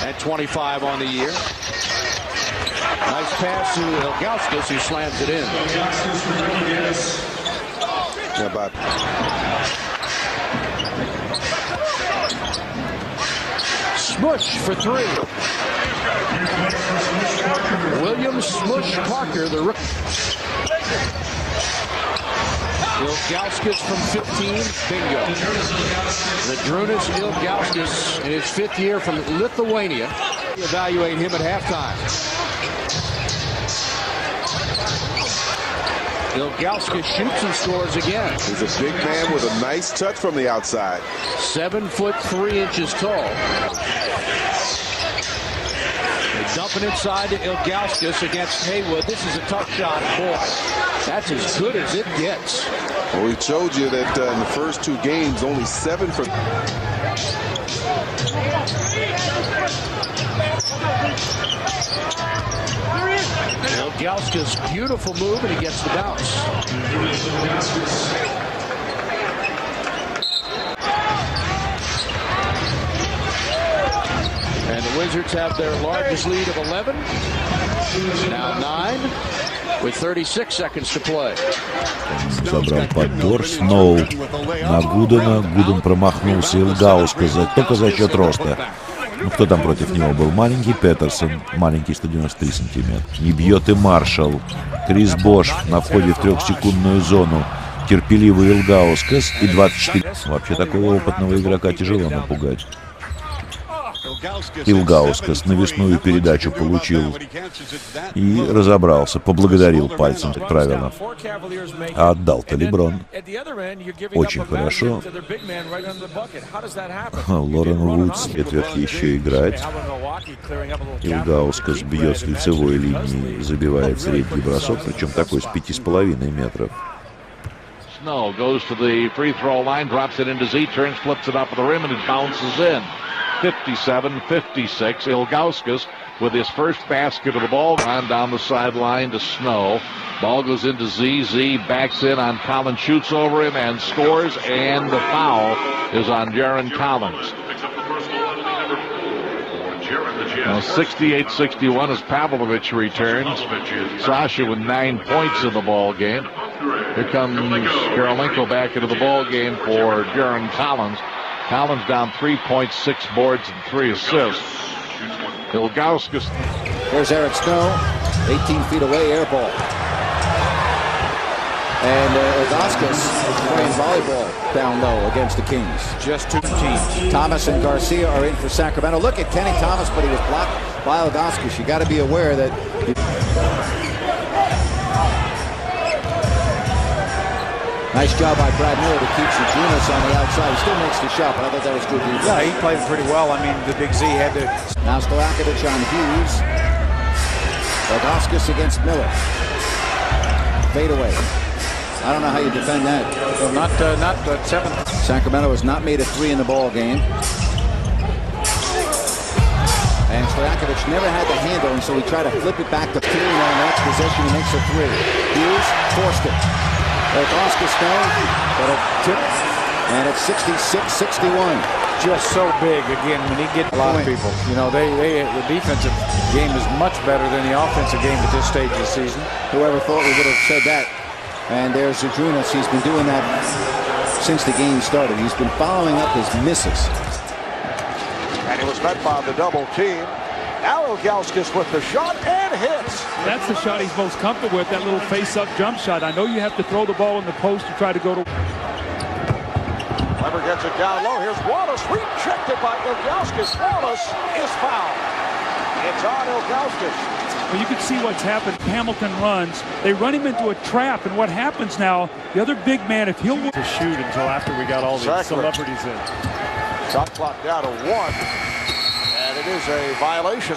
at 25 on the year. Nice pass to Ilgauskas, who slams it in. Smush for three. William Smush Parker, the rookie. Ilgauskas from 15, bingo. Nadrunas Ilgauskas in his 5th year from Lithuania. Evaluate him at halftime. Ilgauskas shoots and scores again. He's a big man with a nice touch from the outside. 7 foot 3 inches tall. Dumping inside to Ilgauskas against Haywood. This is a tough shot. Boy, that's as good as it gets. Well, we showed you that in the first 2 games, only 7 for... Ilgauskas, beautiful move, and he gets the bounce. And the Wizards have their largest lead of 11. Now 9 with 36 seconds to play. Забрал подбор, Сноу на Гудена. Гуден промахнулся, Илгаускас только за счет роста. Ну, кто там против него был? Маленький Петерсон, маленький 193 сантиметра. Не бьет и Маршалл. Крис Бош на входе в 3-секундную зону. Терпеливый Илгаускас и 24. Вообще такого опытного игрока тяжело напугать. Илгаускас навесную передачу получил и разобрался, поблагодарил пальцем, так правильно. А отдал-то Леброн. Очень хорошо. Лорен Вудс четверть еще играть. Илгаускас бьет с лицевой линии, забивает средний бросок, причем такой с 5,5 метров. Snow goes to the free throw line, drops it into Z, turns, flips it up at the rim, and it bounces in. 57-56. Ilgauskas with his first basket of the ball. On down the sideline to Snow. Ball goes into Z. Z backs in on Collins, shoots over him and scores. And the foul is on Jaron Collins. 68-61 as Pavlovich returns. Sasha with 9 points in the ball game. Here comes Karolinko back into the ball game for Jaron Collins. Collins down 3 points, 6 boards, and 3 assists. Ilgauskas. There's Eric Snow, 18 feet away, air ball. And Ilgauskas playing volleyball down low against the Kings. Just 2 teams. Thomas and Garcia are in for Sacramento. Look at Kenny Thomas, but he was blocked by Ilgauskas. You got to be aware that. Nice job by Brad Miller to keep Nadrunas on the outside. He still makes the shot, but I thought that was good defense. Yeah, he played pretty well. I mean, the big Z had to... Now Stojakovic on Hughes. Ilgauskas against Miller. Fade away. I don't know how you defend that. Well, not the 7th. Sacramento has not made a 3 in the ball game. And Stojakovic never had the handle, and so he tried to flip it back to Keeling on the next possession. He makes a 3. Hughes forced it. Ilgauskas but a tip, and it's 66-61. Just so big again when he gets a lot of people. You know, the defensive game is much better than the offensive game at this stage of the season. Whoever thought we would have said that? And there's Nadrunas. He's been doing that since the game started. He's been following up his misses. And he was met by the double team. Now Ilgauskas with the shot and hits. That's the shot he's most comfortable with, that little face-up jump shot. I know you have to throw the ball in the post to try to go to... Weber gets it down low. Here's Wallace, rejected by Ilgauskas. Wallace is fouled. It's on Ilgauskas. Well, you can see what's happened. Hamilton runs. They run him into a trap, and what happens now, the other big man, if he'll... to shoot until after we got all the celebrities in. Shot clock down to 1. And it is a violation.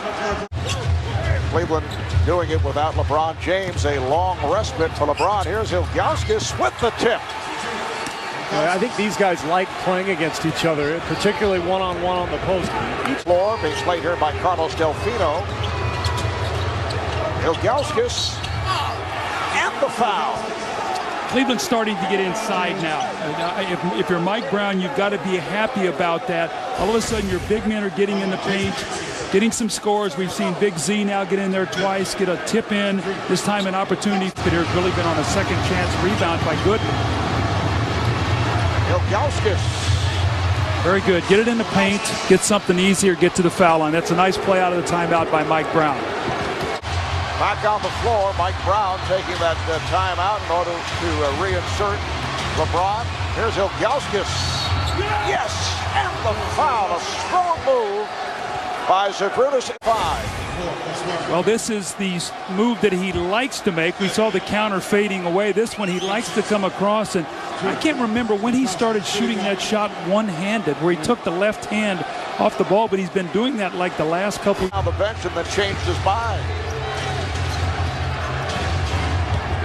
Cleveland doing it without LeBron James. A long respite for LeBron. Here's Ilgauskas with the tip. I think these guys like playing against each other, particularly one-on-one on the post. Each floor being played here by Carlos Delfino. Ilgauskas and the foul. Cleveland's starting to get inside now. If you're Mike Brown, you've got to be happy about that. All of a sudden, your big men are getting in the paint. getting some scores. We've seen Big Z now get in there twice, get a tip in, this time an opportunity. There's really been on a second chance rebound by Gooden. Ilgauskas. Very good. Get it in the paint, get something easier, get to the foul line. That's a nice play out of the timeout by Mike Brown. Back on the floor, Mike Brown taking that timeout in order to reinsert LeBron. Here's Ilgauskas. Yes, and the foul. A strong move by Zagrunas. 5. Well, this is the move that he likes to make. We saw the counter fading away. This one he likes to come across, and I can't remember when he started shooting that shot one-handed, where he took the left hand off the ball, but he's been doing that like the last couple. On the bench and then changed his mind.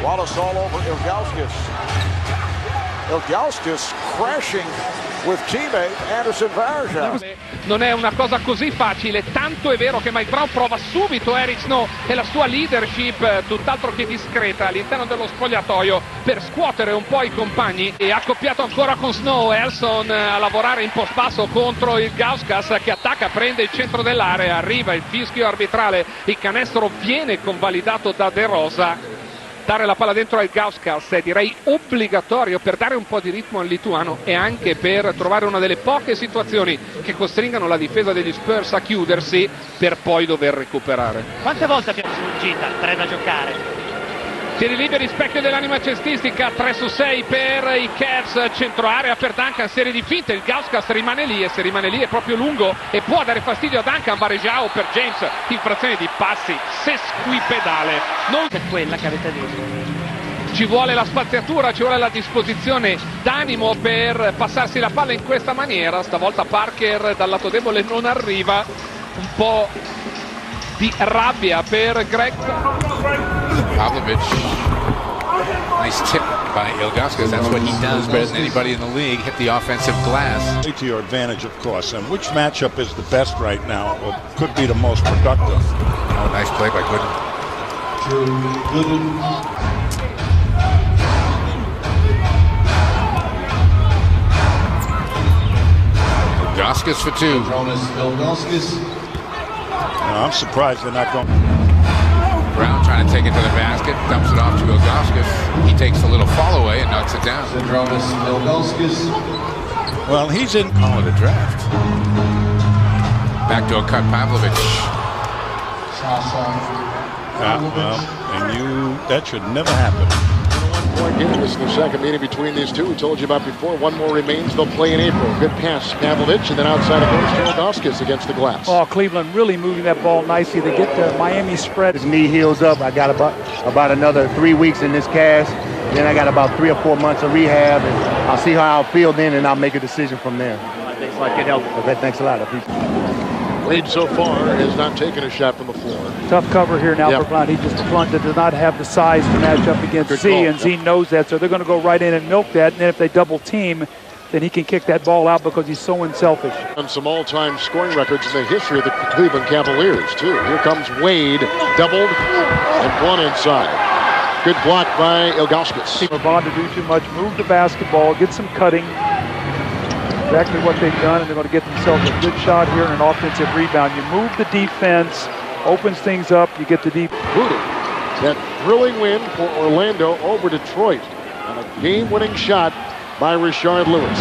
Wallace all over Ilgauskas. Ilgauskas crashing with teammate Anderson Varejao. Non è una cosa così facile, tanto è vero che Mike Brown prova subito Eric Snow e la sua leadership tutt'altro che discreta all'interno dello spogliatoio per scuotere un po' i compagni, e accoppiato ancora con Snow. Elson a lavorare in post basso contro Ilgauskas che attacca, prende il centro dell'area, arriva il fischio arbitrale, il canestro viene convalidato da De Rosa. Dare la palla dentro al Ilgauskas è direi obbligatorio per dare un po' di ritmo al lituano e anche per trovare una delle poche situazioni che costringano la difesa degli Spurs a chiudersi per poi dover recuperare. Quante volte abbiamo sfuggita? 3 da giocare. Tiri liberi, specchio dell'anima cestistica, 3 su 6 per i Cavs, centro area per Duncan, serie di finte, il Ilgauskas rimane lì, e se rimane lì è proprio lungo e può dare fastidio a Duncan. Varejao per James, infrazione di passi, sesquipedale. Non è quella che avete detto. Ci vuole la spaziatura, ci vuole la disposizione d'animo per passarsi la palla in questa maniera. Stavolta Parker dal lato debole non arriva, un po' di rabbia per Greg. Pavlovic, nice tip by Ilgauskas. That's what he does better than anybody in the league. Hit the offensive glass. To your advantage, of course. And which matchup is the best right now, or could be the most productive? Oh, nice play by Gooden. Ilgauskas for 2. I'm surprised they're not going. Brown trying to take it to the basket, dumps it off to Ilgauskas. He takes a little fall away and knocks it down. Well, he's in. Call it a draft. Backdoor cut, Pavlovic. That should never happen. This is the second meeting between these two. We told you about before. One more remains. They'll play in April. Good pass, Pavlovic, and then outside it goes to Ilgauskas against the glass. Oh, Cleveland really moving that ball nicely. They get the Miami spread. His knee heals up. I got about another 3 weeks in this cast. Then I got about 3 or 4 months of rehab, and I'll see how I'll feel then, and I'll make a decision from there. Thanks a lot. Good help. Okay, thanks a lot. I appreciate it. Wade so far has not taken a shot from the floor. Tough cover here now for Brown. He just front that does not have the size to match up against Z, and Z knows that, so they're going to go right in and milk that, and then if they double team, then he can kick that ball out because he's so unselfish. And some all-time scoring records in the history of the Cleveland Cavaliers, too. Here comes Wade, doubled, and one inside. Good block by Ilgauskas. LeBron to do too much, move the basketball, get some cutting. Exactly what they've done, and they're going to get themselves a good shot here and an offensive rebound. You move the defense, opens things up, you get the deep. Brutal. That thrilling win for Orlando over Detroit. And a game-winning shot by Rashard Lewis.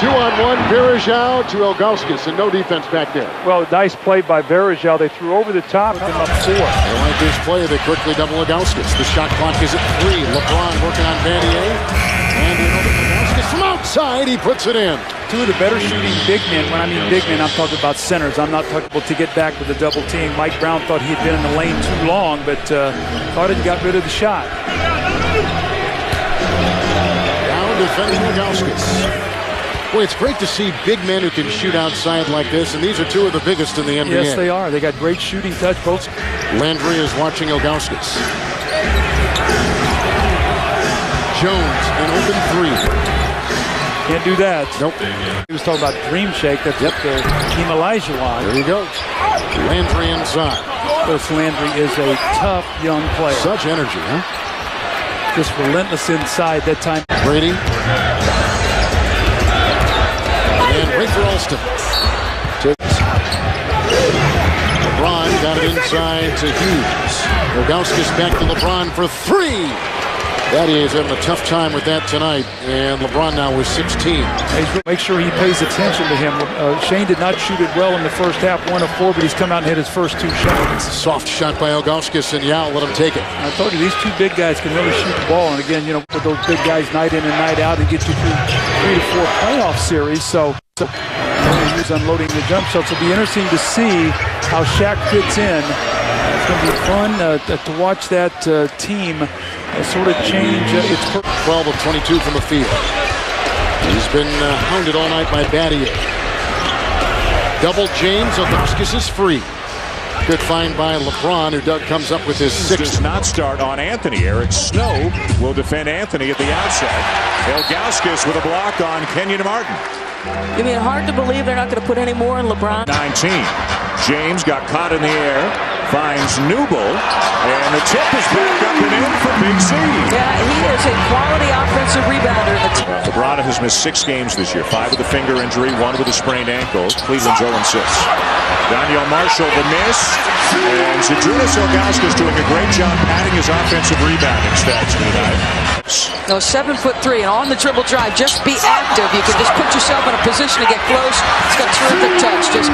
2-on-1, Varejao to Ilgauskas, and no defense back there. Well, nice play by Varejao. They threw over the top, and up 4. They like this play, they quickly double Ilgauskas. The shot clock is at 3. LeBron working on Vanier. And in over Ilgauskas from outside, he puts it in. Two of the better shooting big men. When I mean big men, I'm talking about centers. I'm not talking about to get back with the double team. Mike Brown thought he had been in the lane too long, but thought he got rid of the shot. Down defending Ilgauskas. Boy, it's great to see big men who can shoot outside like this, and these are two of the biggest in the NBA. Yes, they are. They got great shooting touch. Both. Landry is watching Ilgauskas. Jones, an open 3. Can't do that. Nope. He was talking about dream shake. That's Team Olajuwon. There you go. Landry inside. This Landry is a tough young player. Such energy, huh? Just relentless inside that time. Brady. And Ray for Alston. inside to Hughes. Ilgauskas back to LeBron for three. Daddy is having a tough time with that tonight, and LeBron now with 16. Make sure he pays attention to him. Shane did not shoot it well in the first half, 1 of 4, but he's come out and hit his first 2 shots. Soft shot by Ilgauskas, and Yao let him take it. I told you, these 2 big guys can really shoot the ball, and again, you know, with those big guys night in and night out, it gets you through 3 to 4 playoff series, so he's unloading the jump shots. It'll be interesting to see how Shaq fits in. It's going to be fun to watch that team sort of change. It's 12 of 22 from the field. He's been hounded all night by Battier. Double James. Ilgauskas is free. Good find by LeBron, who Doug comes up with his 6th. Does not start on Anthony. Eric Snow will defend Anthony at the outset. Ilgauskas with a block on Kenyon Martin. You mean hard to believe they're not going to put any more in LeBron? 19. James got caught in the air, finds Newble, and the tip is back up and in for Big Z. Yeah, he is a quality offensive rebounder in the team. LeBron has missed 6 games this year, 5 with a finger injury, 1 with a sprained ankle. Cleveland's 0-6. Daniel Marshall the miss, and Zydrunas Ilgauskas doing a great job padding his offensive rebounding stats tonight. No, 7'3" and on the dribble drive, just be active. You can just put yourself in a position to get close. It's got terrific touch. Just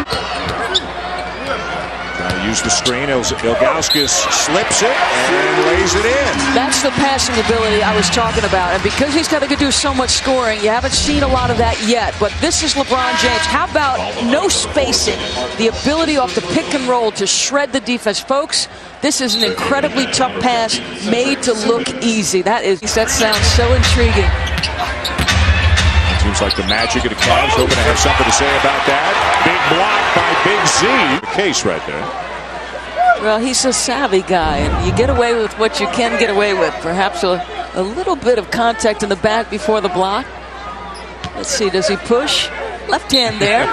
trying to use the screen. Ilgauskas slips it and lays it in. That's the passing ability I was talking about. And because he's got to do so much scoring, you haven't seen a lot of that yet. But this is LeBron James. How about no spacing? The ability off the pick and roll to shred the defense. Folks, this is an incredibly tough pass made to look easy. That sounds so intriguing. Seems like the magic of the Cavs, hoping to have something to say about that. Big block by Big Z. The case right there. Well, he's a savvy guy, and you get away with what you can get away with. Perhaps a little bit of contact in the back before the block. Let's see, does he push? Left hand there.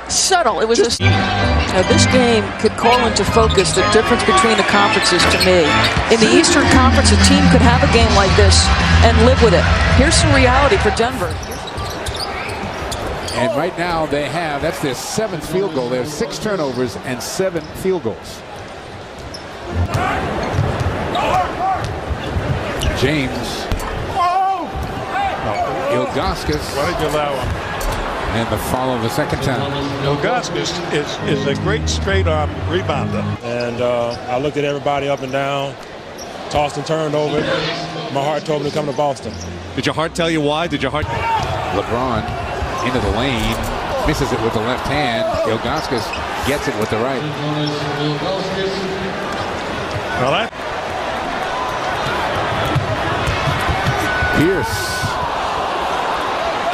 Subtle. It was a... Now, this game could call into focus the difference between the conferences to me. In the Eastern Conference, a team could have a game like this and live with it. Here's some reality for Denver. And right now they have, that's their 7th field goal. They have 6 turnovers and 7 field goals. James. Ilgauskas. Why did you allow him? And the follow the second time. Ilgauskas is a great straight-arm rebounder. And I looked at everybody up and down, tossed and turned over. My heart told me to come to Boston. Did your heart tell you why? Did your heart? LeBron into the lane, misses it with the left hand. Ilgauskas gets it with the right. Well, that. Pierce.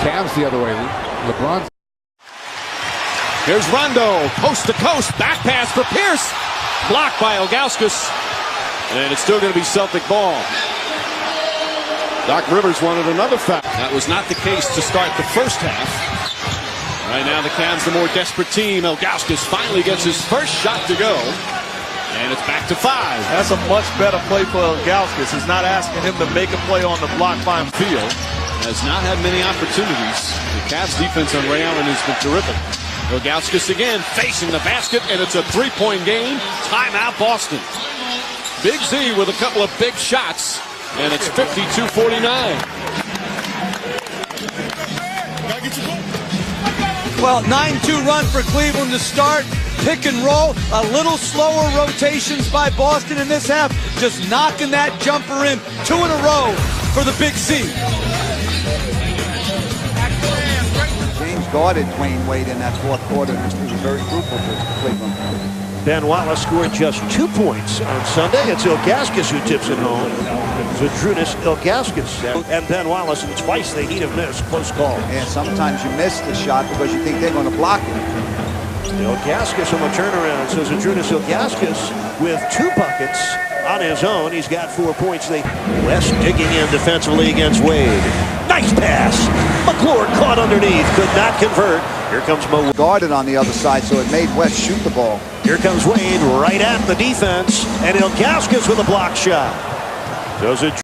Cavs the other way. LeBron. Here's Rondo, coast to coast, back pass for Pierce. Blocked by Ilgauskas. And it's still going to be Celtic ball. Doc Rivers wanted another foul. That was not the case to start the first half. Right now the Cavs the more desperate team. Ilgauskas finally gets his first shot to go. And it's back to 5. That's a much better play for Ilgauskas. He's not asking him to make a play on the block by field. Has not had many opportunities. The Cavs defense on Ray Allen has been terrific. Ilgauskas again facing the basket, and it's a 3-point game. Timeout Boston. Big Z with a couple of big shots. And it's 52-49. Well, 9-2 run for Cleveland to start. Pick and roll. A little slower rotations by Boston in this half. Just knocking that jumper in. 2 in a row for the Big Z. James guarded Dwayne Wade in that 4th quarter. It was very crucial for Cleveland. Ben Wallace scored just 2 points on Sunday. It's Ilgauskas who tips it home. Zydrunas Ilgauskas and Ben Wallace, and twice they need have missed. Close call. And sometimes you miss the shot because you think they're going to block it. Ilgauskas on the turnaround. So Zydrunas Ilgauskas with 2 buckets on his own. He's got 4 points. West digging in defensively against Wade. Nice pass. McClure caught underneath. Could not convert. Here comes Mo. Guarded on the other side, so it made West shoot the ball. Here comes Wade right at the defense. And Ilgauskas with a block shot. Does it?